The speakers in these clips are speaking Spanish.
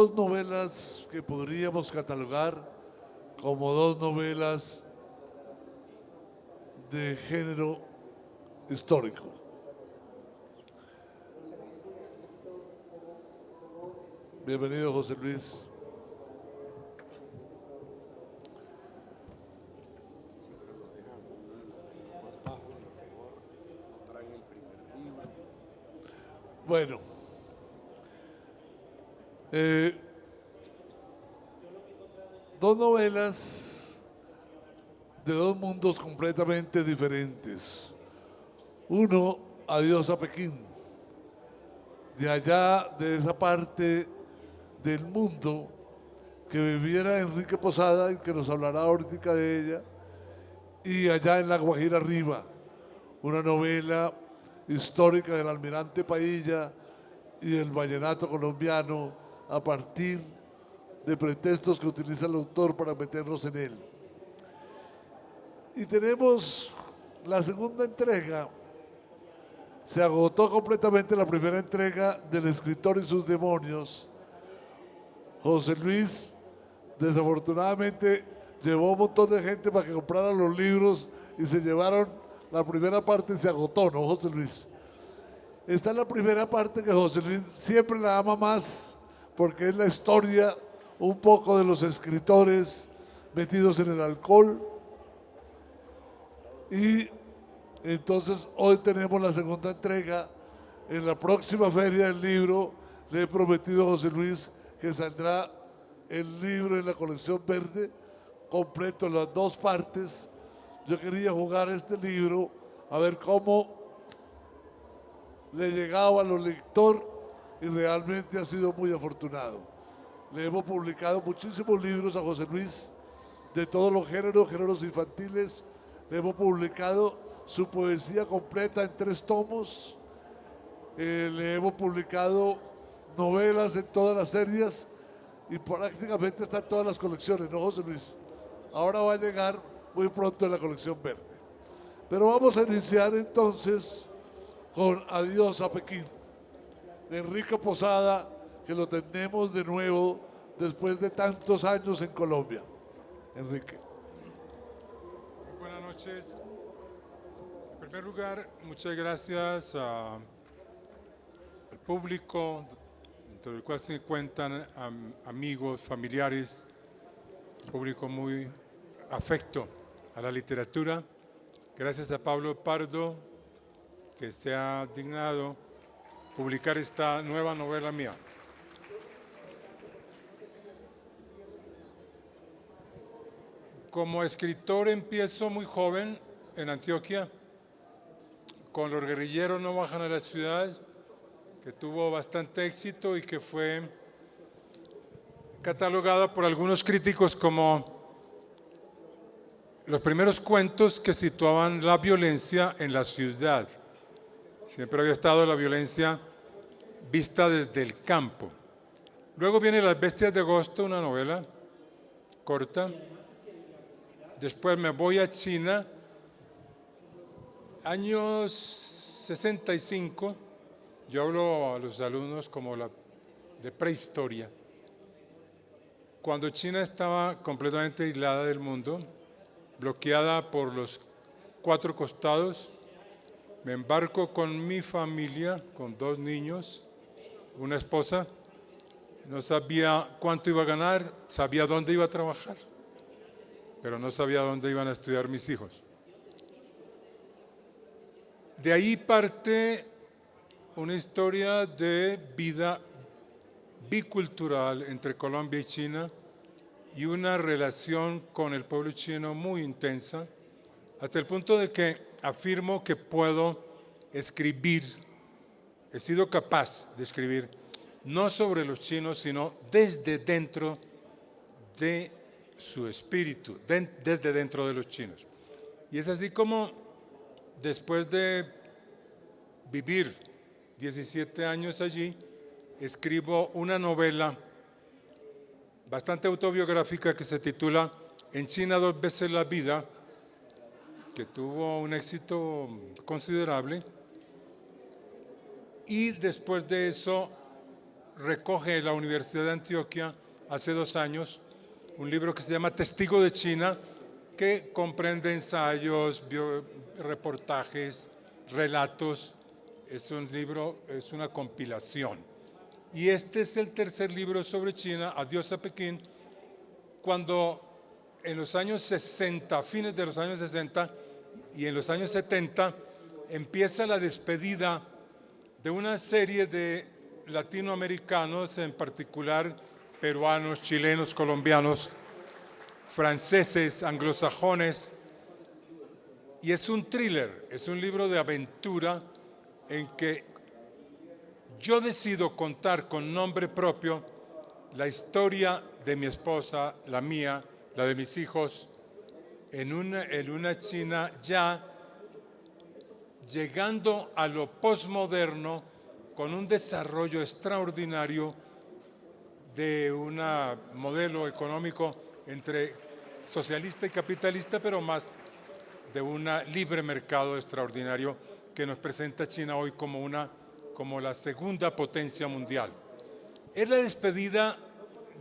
dos novelas que podríamos catalogar como dos novelas de género histórico. Bienvenido, José Luis. Bueno, dos novelas de dos mundos completamente diferentes. Uno, Adiós a Pekín, de allá, de esa parte del mundo que viviera Enrique Posada y que nos hablará ahorita de ella, y Allá en la Guajira Arriba, una novela histórica del almirante Pailla y del vallenato colombiano a partir de pretextos que utiliza el autor para meternos en él. Y tenemos la segunda entrega. Se agotó completamente la primera entrega del Escritor y sus demonios. José Luis desafortunadamente llevó un montón de gente para que compraran los libros y se llevaron la primera parte y se agotó, ¿no, José Luis? Esta es la primera parte que José Luis siempre la ama más porque es la historia un poco de los escritores metidos en el alcohol. Y entonces hoy tenemos la segunda entrega. En la próxima feria del libro le he prometido a José Luis que saldrá el libro en la colección verde completo en las dos partes. Yo quería jugar este libro a ver cómo le llegaba a los lectores y realmente ha sido muy afortunado. Le hemos publicado muchísimos libros a José Luis de todos los géneros infantiles. Le hemos publicado su poesía completa en 3 tomos. Le hemos publicado novelas en todas las series y prácticamente están todas las colecciones, ¿no, José Luis? Ahora va a llegar muy pronto en la colección verde. Pero vamos a iniciar entonces con Adiós a Pekín, de Enrique Posada, que lo tenemos de nuevo después de tantos años en Colombia. Enrique. Muy buenas noches. En primer lugar, muchas gracias al público, dentro del cual se encuentran amigos, familiares, público muy afecto a la literatura. Gracias a Pablo Pardo, que se ha dignado publicar esta nueva novela mía. Como escritor empiezo muy joven en Antioquia, con Los guerrilleros no bajan a la ciudad, que tuvo bastante éxito y que fue catalogado por algunos críticos como los primeros cuentos que situaban la violencia en la ciudad. Siempre había estado la violencia vista desde el campo. Luego viene Las bestias de agosto, una novela corta. Después me voy a China, años 65. Yo hablo a los alumnos como de prehistoria. Cuando China estaba completamente aislada del mundo, bloqueada por los 4 costados, me embarco con mi familia, con 2 niños, una esposa. No sabía cuánto iba a ganar, sabía dónde iba a trabajar, pero no sabía dónde iban a estudiar mis hijos. De ahí parte una historia de vida bicultural entre Colombia y China y una relación con el pueblo chino muy intensa, hasta el punto de que afirmo que puedo escribir, he sido capaz de escribir, no sobre los chinos, sino desde dentro de su espíritu, desde dentro de los chinos. Y es así como, después de vivir 17 años allí, escribo una novela bastante autobiográfica que se titula En China 2 veces la vida, que tuvo un éxito considerable. Y después de eso recoge la Universidad de Antioquia hace 2 años, un libro que se llama Testigo de China, que comprende ensayos, reportajes, relatos. Es un libro, es una compilación. Y este es el tercer libro sobre China, Adiós a Pekín, cuando en los años 60, fines de los años 60 y en los años 70, empieza la despedida de una serie de latinoamericanos, en particular peruanos, chilenos, colombianos, franceses, anglosajones, y es un thriller, es un libro de aventura en que yo decido contar con nombre propio la historia de mi esposa, la mía, la de mis hijos, en una China ya llegando a lo posmoderno, con un desarrollo extraordinario de un modelo económico entre socialista y capitalista, pero más de un libre mercado extraordinario que nos presenta China hoy como la segunda potencia mundial. Es la despedida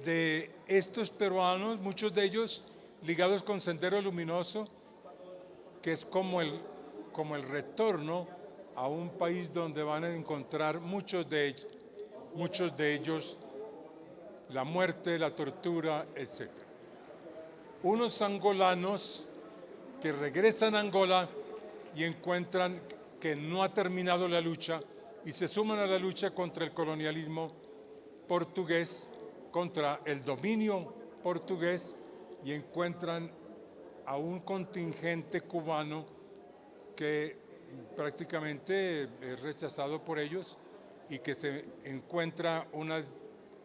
de estos peruanos, muchos de ellos ligados con Sendero Luminoso, que es como el retorno a un país donde van a encontrar muchos de ellos la muerte, la tortura, etc. Unos angolanos que regresan a Angola y encuentran que no ha terminado la lucha y se suman a la lucha contra el colonialismo portugués, contra el dominio portugués, y encuentran a un contingente cubano que prácticamente es rechazado por ellos y que se encuentra unas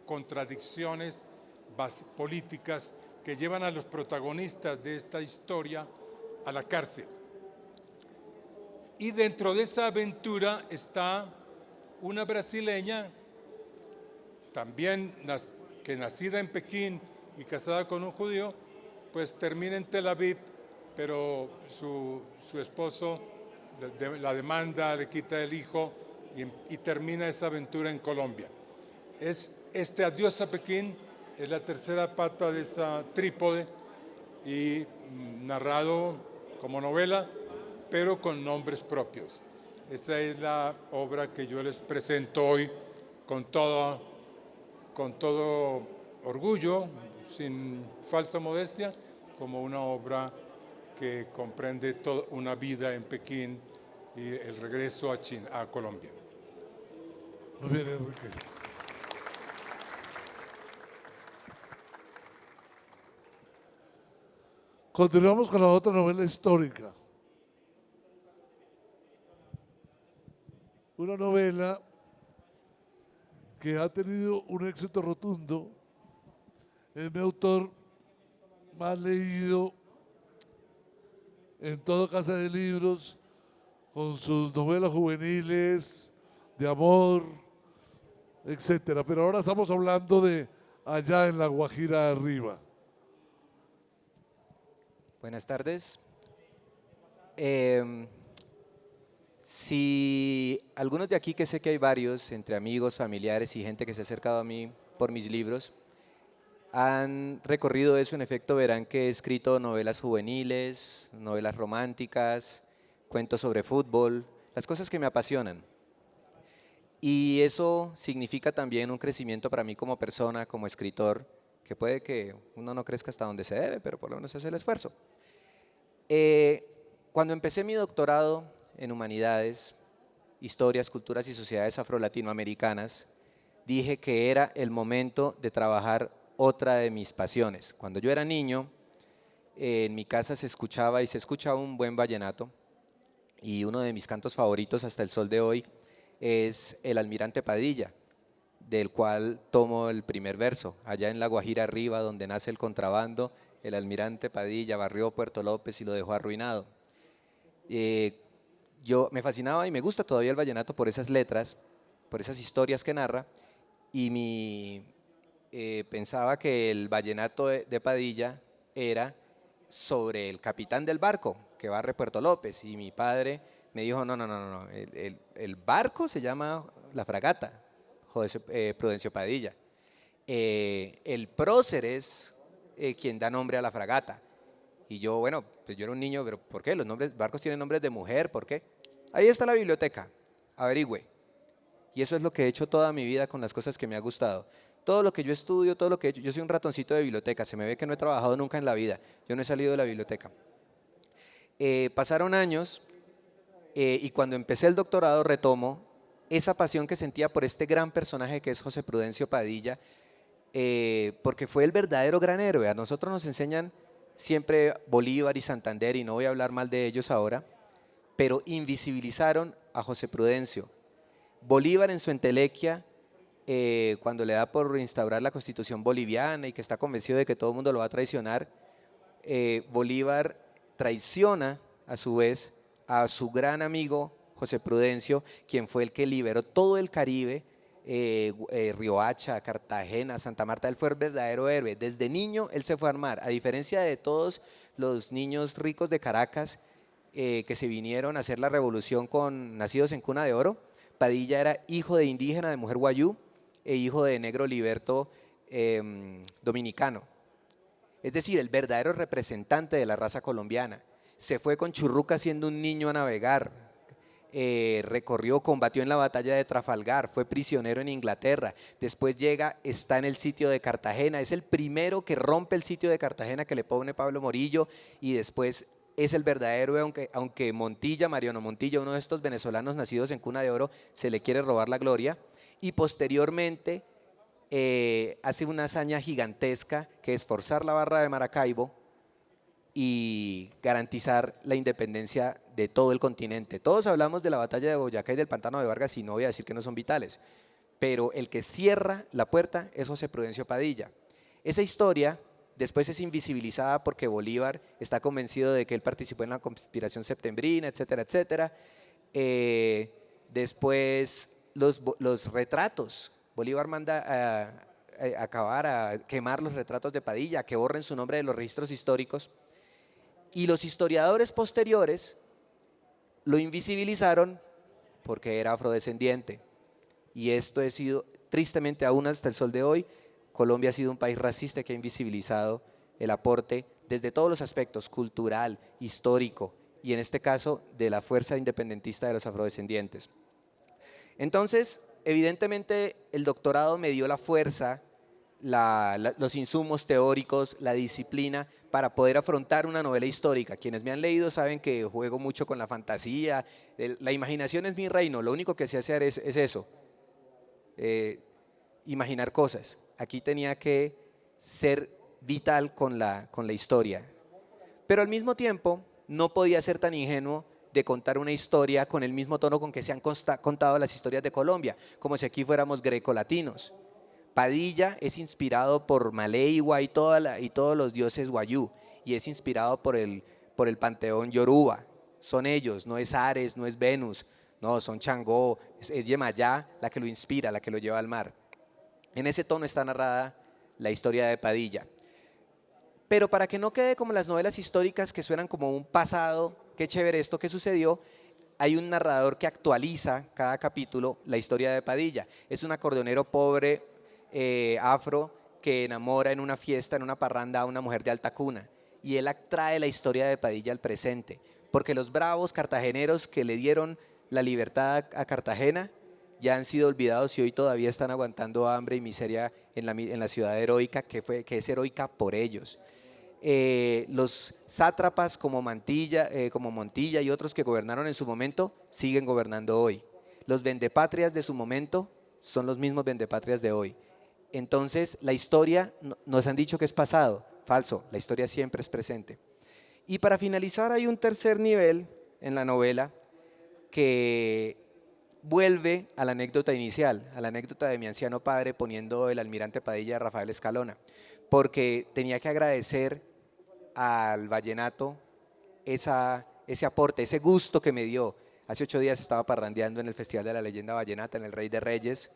contradicciones políticas que llevan a los protagonistas de esta historia a la cárcel. Y dentro de esa aventura está una brasileña, también que nacida en Pekín y casada con un judío, pues termina en Tel Aviv, pero su esposo la demanda, le quita el hijo y termina esa aventura en Colombia. Este Adiós a Pekín es la tercera pata de esa trípode y narrado como novela, pero con nombres propios. Esa es la obra que yo les presento hoy con todo orgullo, sin falsa modestia, como una obra que comprende toda una vida en Pekín y el regreso a Colombia. Muy bien, Enrique. Continuamos con la otra novela histórica. Una novela que ha tenido un éxito rotundo. Es mi autor más leído en toda casa de libros, con sus novelas juveniles, de amor, etcétera. Pero ahora estamos hablando de Allá en la Guajira Arriba. Buenas tardes. Si algunos de aquí, que sé que hay varios, entre amigos, familiares y gente que se ha acercado a mí por mis libros, han recorrido eso, en efecto verán que he escrito novelas juveniles, novelas románticas, cuentos sobre fútbol, las cosas que me apasionan. Y eso significa también un crecimiento para mí como persona, como escritor, que puede que uno no crezca hasta donde se debe, pero por lo menos hace el esfuerzo. Cuando empecé mi doctorado en Humanidades, Historias, Culturas y Sociedades Afro-Latinoamericanas, dije que era el momento de trabajar otra de mis pasiones. Cuando yo era niño, en mi casa se escuchaba y se escucha un buen vallenato, y uno de mis cantos favoritos hasta el sol de hoy es El Almirante Padilla, del cual tomo el primer verso. Allá en la Guajira Arriba, donde nace el contrabando, el almirante Padilla barrió Puerto López y lo dejó arruinado. Yo me fascinaba y me gusta todavía el vallenato por esas letras, por esas historias que narra, y pensaba que el vallenato de Padilla era sobre el capitán del barco que barre Puerto López, y mi padre me dijo, no, el barco se llama La Fragata, Prudencio Padilla. El prócer es quien da nombre a la fragata. Y yo, bueno, pues yo era un niño, pero ¿por qué? Los barcos tienen nombres de mujer, ¿por qué? Ahí está la biblioteca, averigüe. Y eso es lo que he hecho toda mi vida con las cosas que me ha gustado. Todo lo que yo estudio, todo lo que he hecho, yo soy un ratoncito de biblioteca, se me ve que no he trabajado nunca en la vida, yo no he salido de la biblioteca. Pasaron años y cuando empecé el doctorado retomo esa pasión que sentía por este gran personaje que es José Prudencio Padilla, porque fue el verdadero gran héroe. A nosotros nos enseñan siempre Bolívar y Santander, y no voy a hablar mal de ellos ahora, pero invisibilizaron a José Prudencio. Bolívar en su entelequia, cuando le da por instaurar la Constitución boliviana y que está convencido de que todo el mundo lo va a traicionar, Bolívar traiciona a su vez a su gran amigo José Prudencio, quien fue el que liberó todo el Caribe, Riohacha, Cartagena, Santa Marta. Él fue el verdadero héroe. Desde niño él se fue a armar, a diferencia de todos los niños ricos de Caracas que se vinieron a hacer la revolución nacidos en cuna de oro. Padilla era hijo de indígena, de mujer guayú, e hijo de negro liberto dominicano. Es decir, el verdadero representante de la raza colombiana. Se fue con Churruca siendo un niño a navegar. Recorrió, combatió en la batalla de Trafalgar, fue prisionero en Inglaterra, después llega, está en el sitio de Cartagena, es el primero que rompe el sitio de Cartagena que le pone Pablo Morillo, y después es el verdadero, aunque Montilla, Mariano Montilla, uno de estos venezolanos nacidos en cuna de oro, se le quiere robar la gloria, y posteriormente hace una hazaña gigantesca que es forzar la barra de Maracaibo y garantizar la independencia de todo el continente. Todos hablamos de la batalla de Boyacá y del pantano de Vargas y no voy a decir que no son vitales, pero el que cierra la puerta es José Prudencio Padilla. Esa historia después es invisibilizada porque Bolívar está convencido de que él participó en la conspiración septembrina, etcétera, etcétera. Después los retratos, Bolívar manda a quemar los retratos de Padilla, que borren su nombre de los registros históricos. Y los historiadores posteriores lo invisibilizaron porque era afrodescendiente. Y esto ha sido, tristemente aún hasta el sol de hoy, Colombia ha sido un país racista que ha invisibilizado el aporte desde todos los aspectos, cultural, histórico y en este caso de la fuerza independentista de los afrodescendientes. Entonces, evidentemente el doctorado me dio la fuerza, los insumos teóricos, la disciplina para poder afrontar una novela histórica. Quienes me han leído saben que juego mucho con la fantasía, la imaginación es mi reino, lo único que sé hacer es eso, imaginar cosas. Aquí tenía que ser vital con la historia, pero al mismo tiempo no podía ser tan ingenuo de contar una historia con el mismo tono con que se han contado las historias de Colombia, como si aquí fuéramos grecolatinos. Padilla es inspirado por Maleiwa y todos los dioses guayú, y es inspirado por el panteón yoruba. Son ellos, no es Ares, no es Venus, no, son Changó, es Yemayá la que lo inspira, la que lo lleva al mar. En ese tono está narrada la historia de Padilla. Pero para que no quede como las novelas históricas que suenan como un pasado, qué chévere esto que sucedió, hay un narrador que actualiza cada capítulo la historia de Padilla. Es un acordeonero pobre, afro, que enamora en una fiesta, en una parranda a una mujer de alta cuna, y él trae la historia de Padilla al presente, porque los bravos cartageneros que le dieron la libertad a Cartagena ya han sido olvidados y hoy todavía están aguantando hambre y miseria en la ciudad heroica que es heroica por ellos. Los sátrapas como Montilla y otros que gobernaron en su momento siguen gobernando hoy. Los vendepatrias de su momento son los mismos vendepatrias de hoy. Entonces la historia, nos han dicho que es pasado, falso, la historia siempre es presente. Y para finalizar hay un tercer nivel en la novela que vuelve a la anécdota inicial, a la anécdota de mi anciano padre poniendo el almirante Padilla de Rafael Escalona, porque tenía que agradecer al vallenato ese aporte, ese gusto que me dio. Hace 8 días estaba parrandeando en el Festival de la Leyenda Vallenata, en el Rey de Reyes.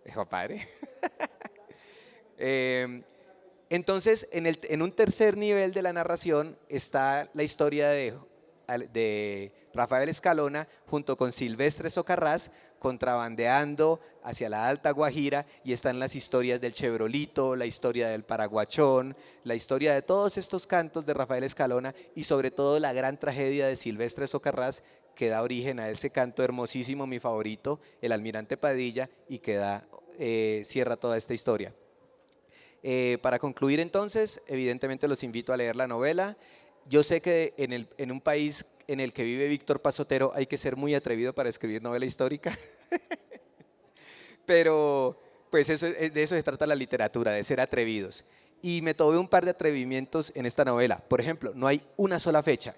Dijo, padre. Entonces, en un tercer nivel de la narración está la historia de Rafael Escalona junto con Silvestre Socarrás contrabandeando hacia la Alta Guajira, y están las historias del Chevrolito, la historia del Paraguachón, la historia de todos estos cantos de Rafael Escalona, y sobre todo la gran tragedia de Silvestre Socarrás, que da origen a ese canto hermosísimo, mi favorito, El Almirante Padilla, y que cierra toda esta historia. Para concluir entonces, evidentemente los invito a leer la novela. Yo sé que en un país en el que vive Víctor Pasotero hay que ser muy atrevido para escribir novela histórica, pero pues de eso se trata la literatura, de ser atrevidos. Y me tomé un par de atrevimientos en esta novela. Por ejemplo, no hay una sola fecha,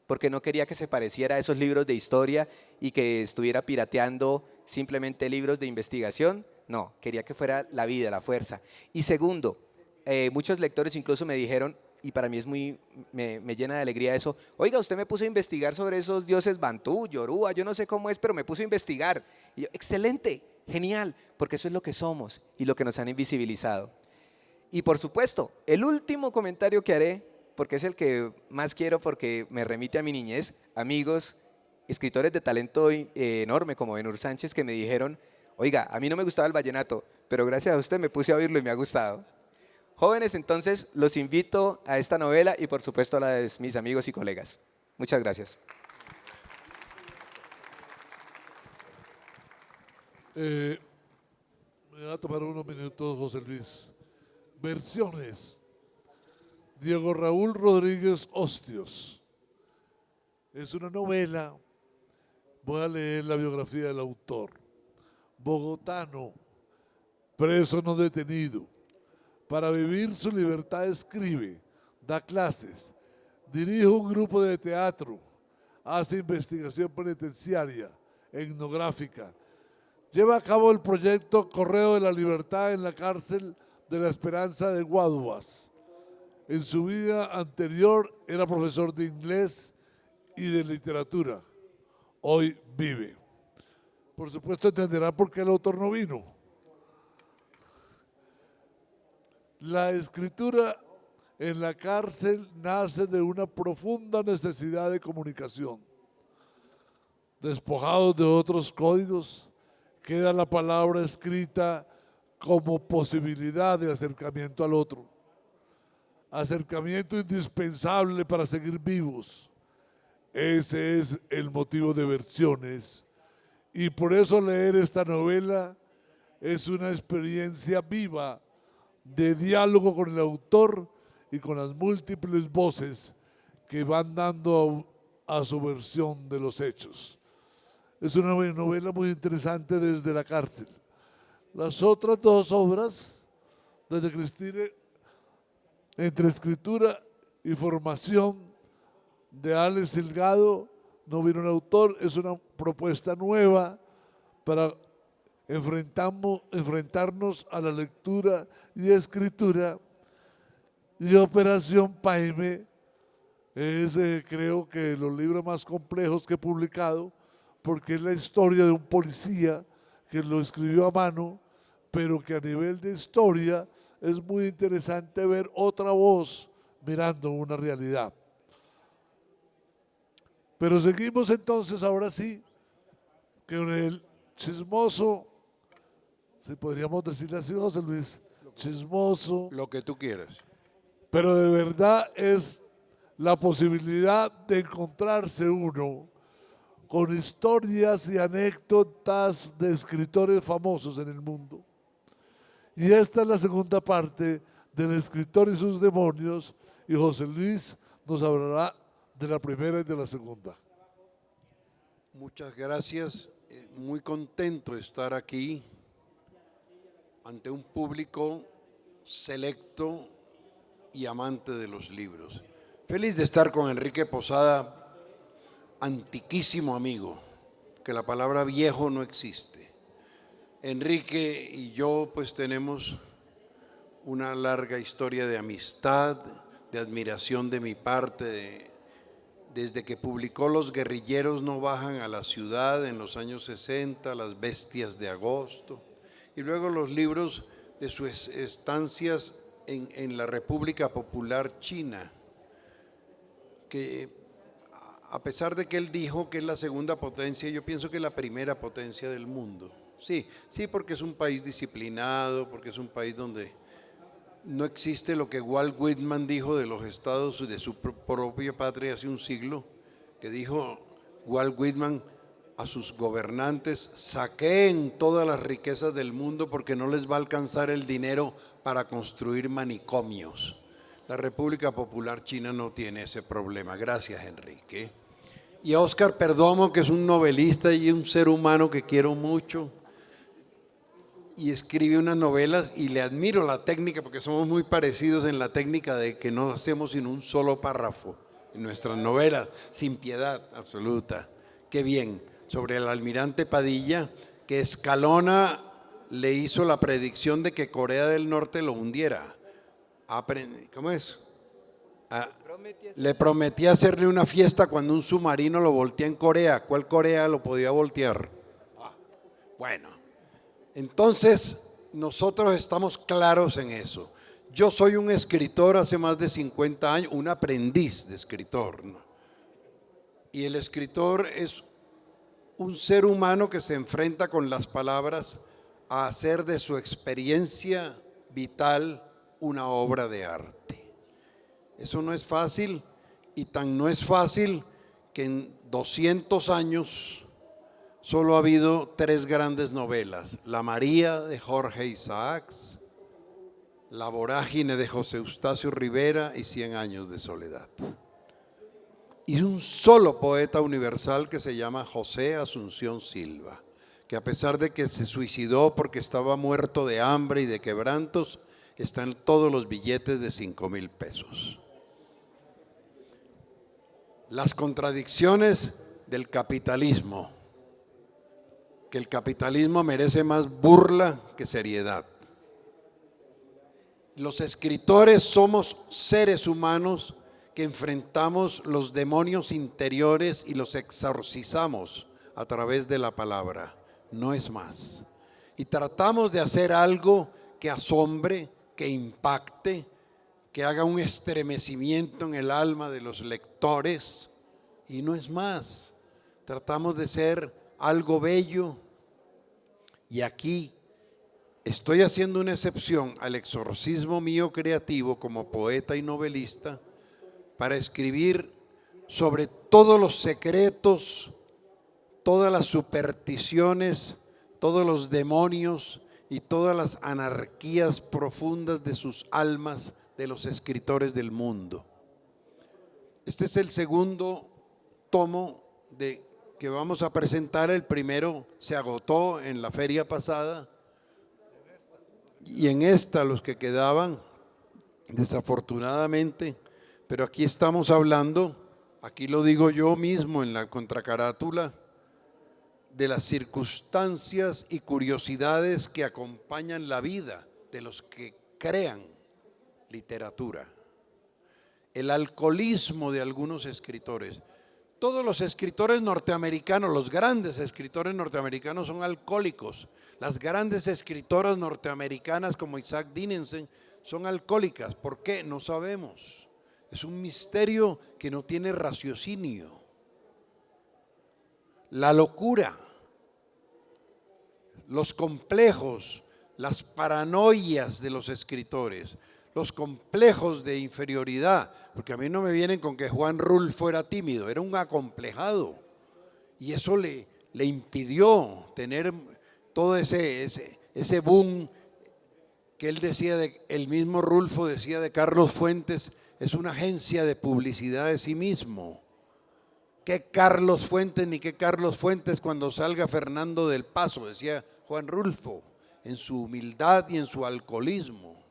porque no quería que se pareciera a esos libros de historia y que estuviera pirateando simplemente libros de investigación. No, quería que fuera la vida, la fuerza. Y segundo, muchos lectores incluso me dijeron, y para mí me llena de alegría eso: oiga, usted me puso a investigar sobre esos dioses Bantú, Yoruba, yo no sé cómo es, pero me puso a investigar. Y yo, excelente, genial, porque eso es lo que somos y lo que nos han invisibilizado. Y por supuesto, el último comentario que haré, porque es el que más quiero, porque me remite a mi niñez, amigos, escritores de talento enorme como Benur Sánchez, que me dijeron: oiga, a mí no me gustaba el vallenato, pero gracias a usted me puse a oírlo y me ha gustado. Jóvenes, entonces los invito a esta novela y por supuesto a la de mis amigos y colegas. Muchas gracias. Me va a tomar unos minutos, José Luis. Versiones. Diego Raúl Rodríguez Hostios. Es una novela. Voy a leer la biografía del autor. Bogotano, preso no detenido. Para vivir su libertad escribe, da clases, dirige un grupo de teatro, hace investigación penitenciaria, etnográfica. Lleva a cabo el proyecto Correo de la Libertad en la cárcel de la Esperanza de Guaduas. En su vida anterior era profesor de inglés y de literatura. Hoy vive. Por supuesto entenderá por qué el autor no vino. La escritura en la cárcel nace de una profunda necesidad de comunicación. Despojados de otros códigos, queda la palabra escrita como posibilidad de acercamiento al otro. Acercamiento indispensable para seguir vivos. Ese es el motivo de Versiones. Y por eso leer esta novela es una experiencia viva de diálogo con el autor y con las múltiples voces que van dando a su versión de los hechos. Es una novela muy interesante desde la cárcel. Las otras dos obras, desde Cristina, entre escritura y formación, de Alex Delgado, no vino un autor, es una propuesta nueva para enfrentarnos a la lectura y escritura. Y Operación Paime es creo que los libros más complejos que he publicado, porque es la historia de un policía que lo escribió a mano, pero que a nivel de historia es muy interesante ver otra voz mirando una realidad. Pero seguimos entonces, ahora sí, con el chismoso, si podríamos decirle así, José Luis, chismoso. Lo que tú quieras. Pero de verdad es la posibilidad de encontrarse uno con historias y anécdotas de escritores famosos en el mundo. Y esta es la segunda parte del escritor y sus demonios, y José Luis nos hablará de la primera y de la segunda. Muchas gracias. Muy contento de estar aquí ante un público selecto y amante de los libros. Feliz de estar con Enrique Posada, antiquísimo amigo, que la palabra viejo no existe. Enrique y yo pues tenemos una larga historia de amistad, de admiración de mi parte, desde que publicó Los guerrilleros no bajan a la ciudad en los años 60, Las bestias de agosto, y luego los libros de sus estancias en la República Popular China, que a pesar de que él dijo que es la segunda potencia, yo pienso que es la primera potencia del mundo. Sí, sí, porque es un país disciplinado, porque es un país donde no existe lo que Walt Whitman dijo de los estados de su propia patria hace un siglo, que dijo Walt Whitman a sus gobernantes: saqueen todas las riquezas del mundo porque no les va a alcanzar el dinero para construir manicomios. La República Popular China no tiene ese problema. Gracias, Enrique. Y a Oscar Perdomo, que es un novelista y un ser humano que quiero mucho, y escribe unas novelas, y le admiro la técnica porque somos muy parecidos en la técnica de que no hacemos sino un solo párrafo en nuestras novelas, sin piedad absoluta. Qué bien. Sobre el almirante Padilla, que Escalona le hizo la predicción de que Corea del Norte lo hundiera. ¿Cómo es? Le prometí hacerle una fiesta cuando un submarino lo voltea en Corea. ¿Cuál Corea lo podía voltear? Bueno, entonces nosotros estamos claros en eso. Yo soy un escritor hace más de 50 años, un aprendiz de escritor, ¿no? Y el escritor es un ser humano que se enfrenta con las palabras a hacer de su experiencia vital una obra de arte. Eso no es fácil, y tan no es fácil que en 200 años solo ha habido 3 grandes novelas: La María de Jorge Isaacs, La Vorágine de José Eustacio Rivera y 100 años de soledad. Y un solo poeta universal que se llama José Asunción Silva, que a pesar de que se suicidó porque estaba muerto de hambre y de quebrantos, están todos los billetes de 5,000 pesos. Las contradicciones del capitalismo, que el capitalismo merece más burla que seriedad. Los escritores somos seres humanos que enfrentamos los demonios interiores y los exorcizamos a través de la palabra, no es más. Y tratamos de hacer algo que asombre, que impacte, que haga un estremecimiento en el alma de los lectores, y no es más. Tratamos de ser algo bello, y aquí estoy haciendo una excepción al exorcismo mío creativo como poeta y novelista para escribir sobre todos los secretos, todas las supersticiones, todos los demonios y todas las anarquías profundas de sus almas de los escritores del mundo. Este es el segundo tomo que vamos a presentar. El primero se agotó en la feria pasada, y en esta los que quedaban, desafortunadamente, pero aquí estamos hablando, aquí lo digo yo mismo en la contracarátula, de las circunstancias y curiosidades que acompañan la vida de los que crean literatura. El alcoholismo de algunos escritores. Todos los escritores norteamericanos, los grandes escritores norteamericanos son alcohólicos. Las grandes escritoras norteamericanas como Isaac Dinesen son alcohólicas. ¿Por qué? No sabemos. Es un misterio que no tiene raciocinio. La locura, los complejos, las paranoias de los escritores, los complejos de inferioridad, porque a mí no me vienen con que Juan Rulfo era tímido, era un acomplejado, y eso le impidió tener todo ese boom que él decía, el mismo Rulfo decía de Carlos Fuentes: es una agencia de publicidad de sí mismo. ¿Qué Carlos Fuentes ni qué Carlos Fuentes cuando salga Fernando del Paso?, decía Juan Rulfo, en su humildad y en su alcoholismo.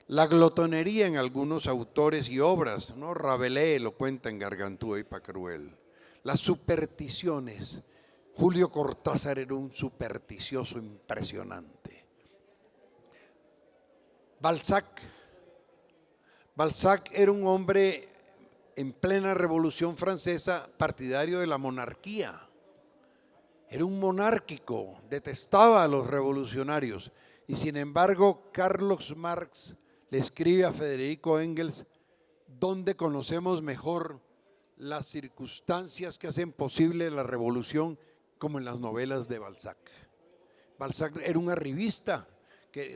La glotonería en algunos autores y obras, ¿no? Rabelais lo cuenta en Gargantúa y Pacruel. Las supersticiones. Julio Cortázar era un supersticioso impresionante. Balzac era un hombre en plena Revolución Francesa partidario de la monarquía. Era un monárquico, detestaba a los revolucionarios, y sin embargo Carlos Marx le escribe a Federico Engels: donde conocemos mejor las circunstancias que hacen posible la revolución, como en las novelas de Balzac. Balzac era un arribista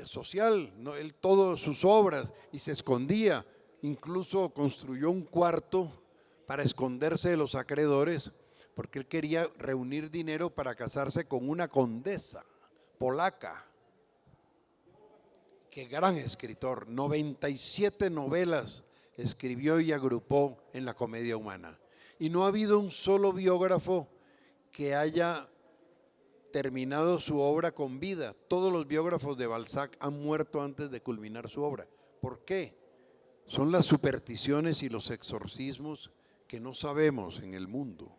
social, ¿no? Él todas sus obras, y se escondía, incluso construyó un cuarto para esconderse de los acreedores, porque él quería reunir dinero para casarse con una condesa polaca. Qué gran escritor, 97 novelas escribió y agrupó en la Comedia Humana. Y no ha habido un solo biógrafo que haya terminado su obra con vida. Todos los biógrafos de Balzac han muerto antes de culminar su obra. ¿Por qué? Son las supersticiones y los exorcismos que no sabemos en el mundo.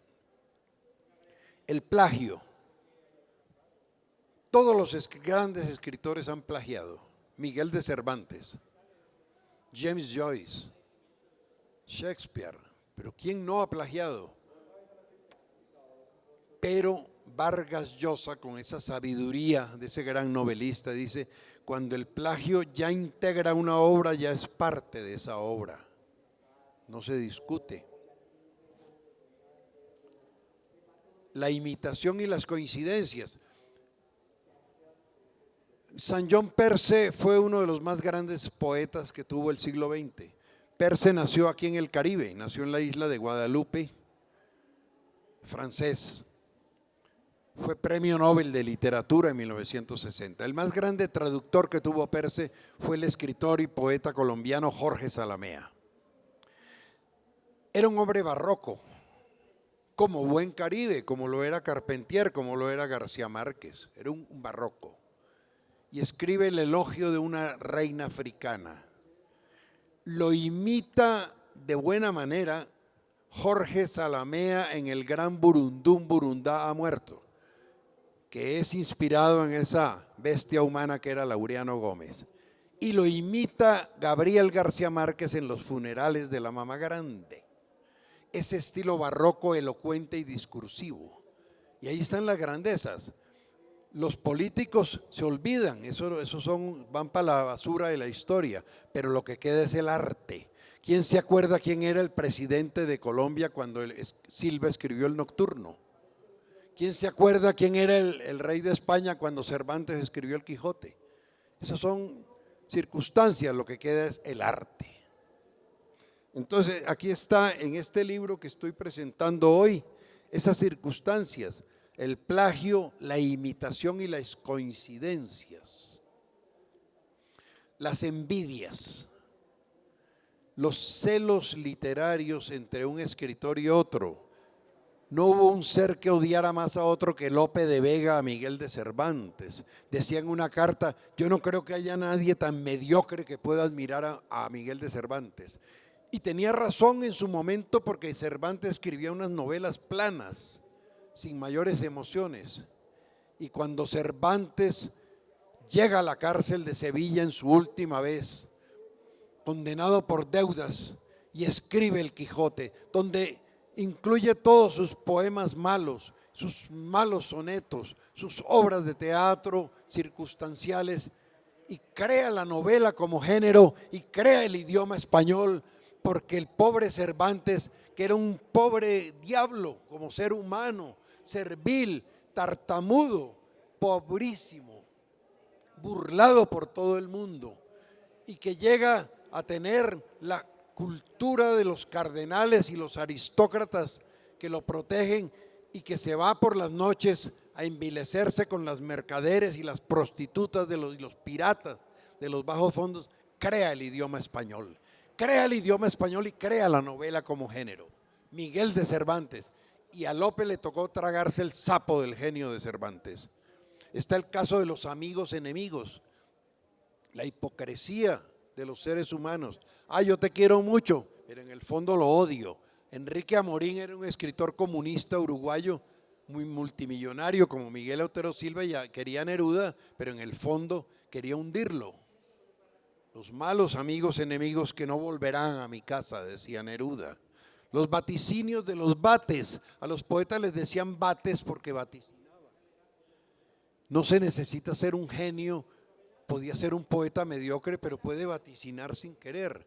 El plagio. Todos los grandes escritores han plagiado. Miguel de Cervantes, James Joyce, Shakespeare, pero ¿quién no ha plagiado? Pero Vargas Llosa, con esa sabiduría de ese gran novelista, dice: cuando el plagio ya integra una obra, ya es parte de esa obra, no se discute. La imitación y las coincidencias. San John Perse fue uno de los más grandes poetas que tuvo el siglo XX. Perse nació aquí en el Caribe, nació en la isla de Guadalupe, francés. Fue premio Nobel de Literatura en 1960. El más grande traductor que tuvo Perse fue el escritor y poeta colombiano Jorge Salamea. Era un hombre barroco, como buen Caribe, como lo era Carpentier, como lo era García Márquez. Era un barroco. Y escribe el elogio de una reina africana. Lo imita de buena manera Jorge Salamea en el gran Burundún Burundá ha muerto, que es inspirado en esa bestia humana que era Laureano Gómez. Y lo imita Gabriel García Márquez en Los funerales de la mamá grande. Ese estilo barroco, elocuente y discursivo. Y ahí están las grandezas. Los políticos se olvidan, esos van para la basura de la historia, pero lo que queda es el arte. ¿Quién se acuerda quién era el presidente de Colombia cuando Silva escribió El Nocturno? ¿Quién se acuerda quién era el rey de España cuando Cervantes escribió El Quijote? Esas son circunstancias, lo que queda es el arte. Entonces, aquí está en este libro que estoy presentando hoy, esas circunstancias. El plagio, la imitación y las coincidencias, las envidias, los celos literarios entre un escritor y otro. No hubo un ser que odiara más a otro que Lope de Vega a Miguel de Cervantes. Decía en una carta: yo no creo que haya nadie tan mediocre que pueda admirar a Miguel de Cervantes. Y tenía razón en su momento, porque Cervantes escribía unas novelas planas, sin mayores emociones. Y cuando Cervantes llega a la cárcel de Sevilla en su última vez, condenado por deudas, y escribe El Quijote, donde incluye todos sus poemas malos, sus malos sonetos, sus obras de teatro circunstanciales, y crea la novela como género y crea el idioma español, porque el pobre Cervantes, que era un pobre diablo como ser humano, servil, tartamudo, pobrísimo, burlado por todo el mundo, y que llega a tener la cultura de los cardenales y los aristócratas que lo protegen, y que se va por las noches a envilecerse con las mercaderes y las prostitutas de los piratas de los bajos fondos, crea el idioma español. Crea el idioma español y crea la novela como género. Miguel de Cervantes. Y a Lope le tocó tragarse el sapo del genio de Cervantes. Está el caso de los amigos enemigos, la hipocresía de los seres humanos. Yo te quiero mucho, pero en el fondo lo odio. Enrique Amorín era un escritor comunista uruguayo muy multimillonario, como Miguel Otero Silva, y quería a Neruda, pero en el fondo quería hundirlo. Los malos amigos enemigos que no volverán a mi casa, decía Neruda. Los vaticinios de los vates, a los poetas les decían vates porque vaticinaban. No se necesita ser un genio, podía ser un poeta mediocre, pero puede vaticinar sin querer.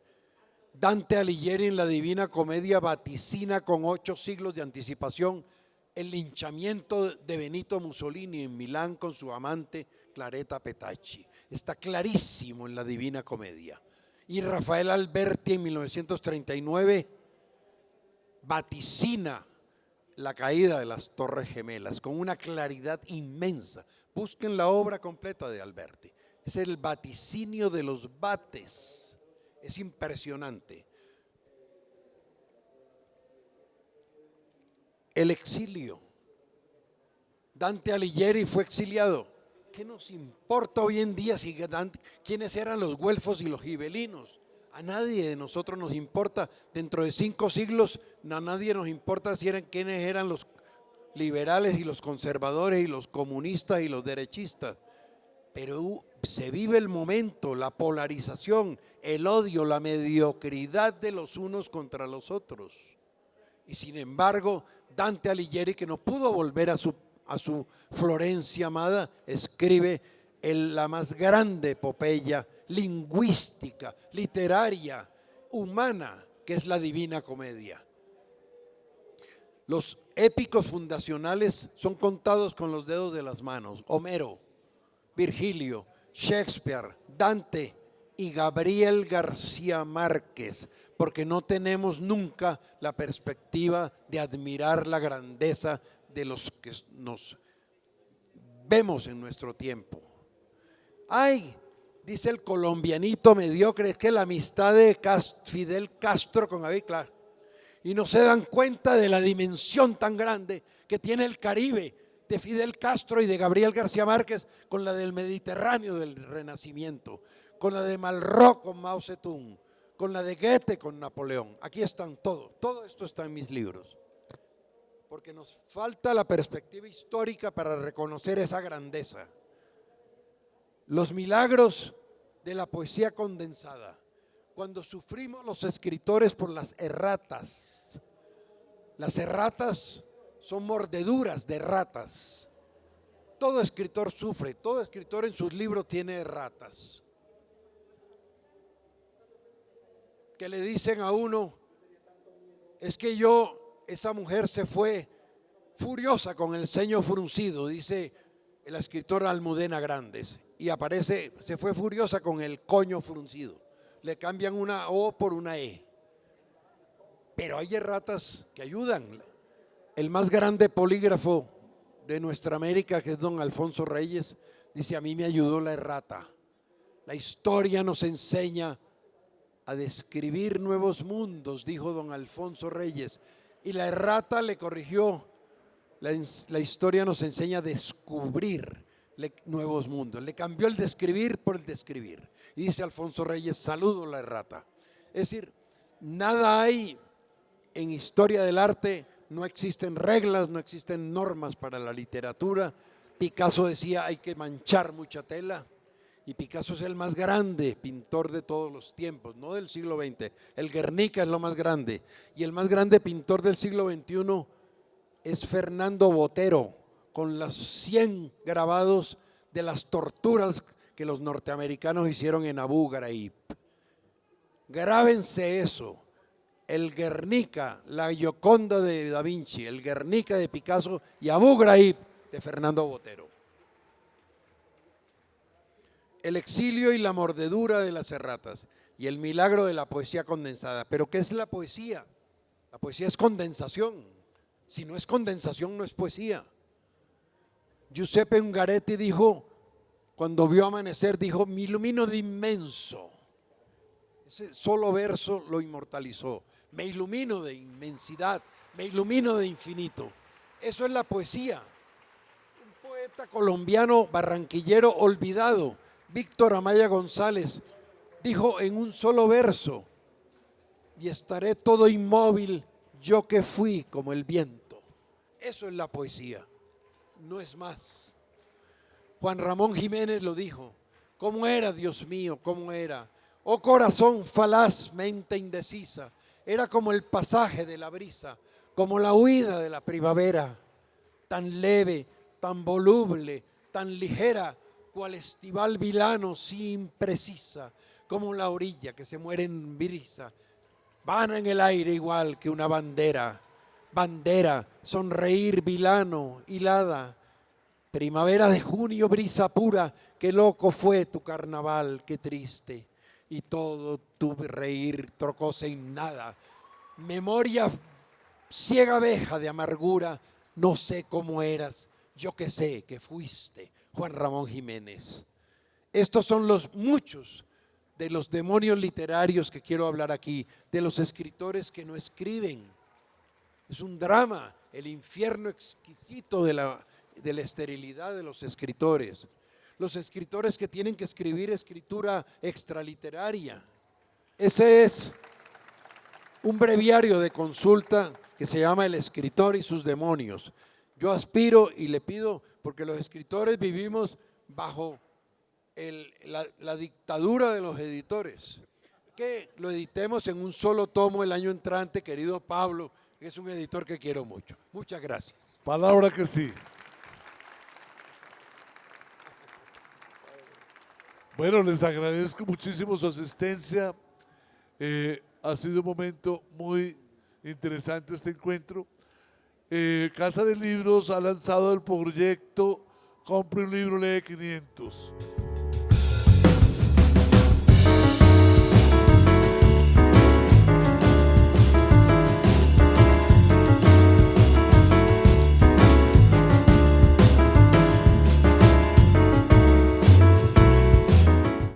Dante Alighieri en la Divina Comedia vaticina con 8 siglos de anticipación el linchamiento de Benito Mussolini en Milán con su amante Claretta Petacci. Está clarísimo en la Divina Comedia. Y Rafael Alberti en 1939 vaticina la caída de las Torres Gemelas con una claridad inmensa. Busquen la obra completa de Alberti. Es el vaticinio de los vates. Es impresionante. El exilio. Dante Alighieri fue exiliado. ¿Qué nos importa hoy en día si quiénes eran los güelfos y los gibelinos? A nadie de nosotros nos importa. Dentro de 5 siglos, a nadie nos importa quiénes eran los liberales y los conservadores y los comunistas y los derechistas. Pero se vive el momento, la polarización, el odio, la mediocridad de los unos contra los otros. Y sin embargo, Dante Alighieri, que no pudo volver a su Florencia amada, escribe la más grande epopeya lingüística, literaria, humana, que es la Divina Comedia. Los épicos fundacionales son contados con los dedos de las manos. Homero, Virgilio, Shakespeare, Dante y Gabriel García Márquez, porque no tenemos nunca la perspectiva de admirar la grandeza de los que nos vemos en nuestro tiempo. Ay, dice el colombianito mediocre, es que la amistad de Fidel Castro con David Clark, y no se dan cuenta de la dimensión tan grande que tiene el Caribe de Fidel Castro y de Gabriel García Márquez con la del Mediterráneo del Renacimiento, con la de Malraux con Mao Zedong, con la de Goethe con Napoleón. Aquí están todo esto está en mis libros, porque nos falta la perspectiva histórica para reconocer esa grandeza. Los milagros de la poesía condensada. Cuando sufrimos los escritores por las erratas son mordeduras de ratas. Todo escritor sufre, todo escritor en sus libros tiene erratas. Que le dicen a uno, es que esa mujer se fue furiosa con el ceño fruncido, dice la escritora Almudena Grandes, y aparece, se fue furiosa con el coño fruncido. Le cambian una O por una E. Pero hay erratas que ayudan. El más grande polígrafo de nuestra América, que es don Alfonso Reyes, dice: a mí me ayudó la errata. La historia nos enseña a describir nuevos mundos, dijo don Alfonso Reyes, y la errata le corrigió. La historia nos enseña a descubrir nuevos mundos. Le cambió el describir por el describir. Y dice Alfonso Reyes: saludo la errata. Es decir, nada hay en historia del arte, no existen reglas, no existen normas para la literatura. Picasso decía: hay que manchar mucha tela. Y Picasso es el más grande pintor de todos los tiempos, no del siglo XX. El Guernica es lo más grande. Y el más grande pintor del siglo XXI es Fernando Botero, con los 100 grabados de las torturas que los norteamericanos hicieron en Abu Ghraib. Grábense eso. El Guernica, la Gioconda de Da Vinci, el Guernica de Picasso y Abu Ghraib de Fernando Botero. El exilio y la mordedura de las erratas y el milagro de la poesía condensada. ¿Pero qué es la poesía? La poesía es condensación. Si no es condensación, no es poesía. Giuseppe Ungaretti dijo, cuando vio amanecer, dijo: me ilumino de inmenso. Ese solo verso lo inmortalizó. Me ilumino de inmensidad, me ilumino de infinito. Eso es la poesía. Un poeta colombiano barranquillero olvidado, Víctor Amaya González, dijo en un solo verso: y estaré todo inmóvil, yo que fui como el viento. Eso es la poesía, no es más. Juan Ramón Jiménez lo dijo: ¿cómo era, Dios mío, cómo era? Oh corazón falazmente indecisa, era como el pasaje de la brisa, como la huida de la primavera, tan leve, tan voluble, tan ligera, cual estival vilano sí imprecisa, como la orilla que se muere en brisa, van en el aire igual que una bandera. Bandera, sonreír, vilano, hilada. Primavera de junio, brisa pura, qué loco fue tu carnaval, qué triste. Y todo tu reír trocóse en nada. Memoria ciega abeja de amargura, no sé cómo eras, yo que sé que fuiste, Juan Ramón Jiménez. Estos son los muchos de los demonios literarios que quiero hablar aquí, de los escritores que no escriben. Es un drama, el infierno exquisito de la esterilidad de los escritores. Los escritores que tienen que escribir escritura extraliteraria. Ese es un breviario de consulta que se llama El escritor y sus demonios. Yo aspiro y le pido, porque los escritores vivimos bajo la dictadura de los editores, que lo editemos en un solo tomo el año entrante, querido Pablo, que es un editor que quiero mucho. Muchas gracias. Palabra que sí. Bueno, les agradezco muchísimo su asistencia. Ha sido un momento muy interesante este encuentro. Casa de Libros ha lanzado el proyecto Compre un libro, lee 500.